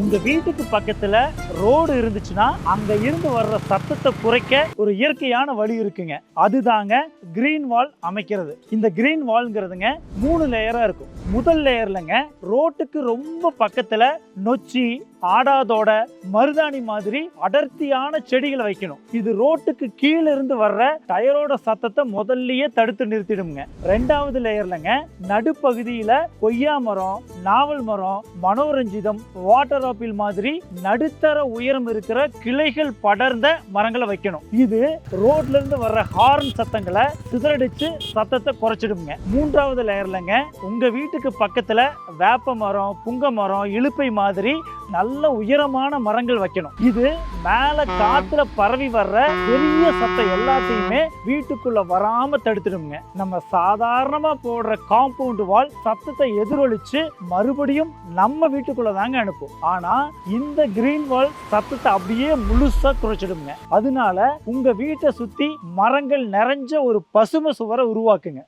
உங்க வீட்டுக்கு பக்கத்துல ரோடு இருந்துச்சுன்னா அங்க இருந்து வர்ற சத்தத்தை குறைக்க ஒரு இயற்கையான வழி இருக்குங்க. அதுதாங்க கிரீன் வால் அமைக்கிறது. இந்த கிரீன் வால்ங்கிறதுங்க 3 லேயரா இருக்கும். முதல் லேயர்லங்க ரோட்டுக்கு ரொம்ப பக்கத்துல நொச்சி, ஆடாதோட, மருதாணி மாதிரி அடர்த்தியான செடிகளை வைக்கணும். இது ரோட்டுக்கு கீழே இருந்து வர்ற டயரோட சத்தத்தை முதல்லயே தடுத்து நிறுத்திடுங்க. 2வது லேயர்லங்க நடுப்பகுதியில கொய்யா மரம், நாவல் மரம், மனோரஞ்சிதம், வாட்டர் ஆப்பிள் மாதிரி நடுத்தர உயரம் இருக்கிற கிளைகள் படர்ந்த மரங்களை வைக்கணும். இது ரோட்ல இருந்து வர்ற ஹார்ன் சத்தங்களை சிதறடிச்சு சத்தத்தை குறைச்சிடுங்க. 3வது லேயர்லங்க உங்க வீட்டுக்கு பக்கத்துல வேப்ப மரம், புங்க மரம், இலுப்பை மாதிரி நல்ல உயரமான மரங்கள் வைக்கணும். இது மேல காத்துல பரவி வர்ற பெரிய சத்தம் எல்லாத்தையுமே வீட்டுக்குள்ள வராம தடுத்துடுங்க. நம்ம சாதாரணமா போடுற காம்பவுண்ட் வால் சத்தத்தை எதிரொலிச்சு மறுபடியும் நம்ம வீட்டுக்குள்ள தாங்க அனுப்பும். ஆனா இந்த கிரீன் வால் சத்தத்தை அப்படியே முழுசா குறைச்சிடுங்க. அதனால உங்க வீட்டை சுத்தி மரங்கள் நிறைஞ்ச ஒரு பசுமை சுவரை உருவாக்குங்க.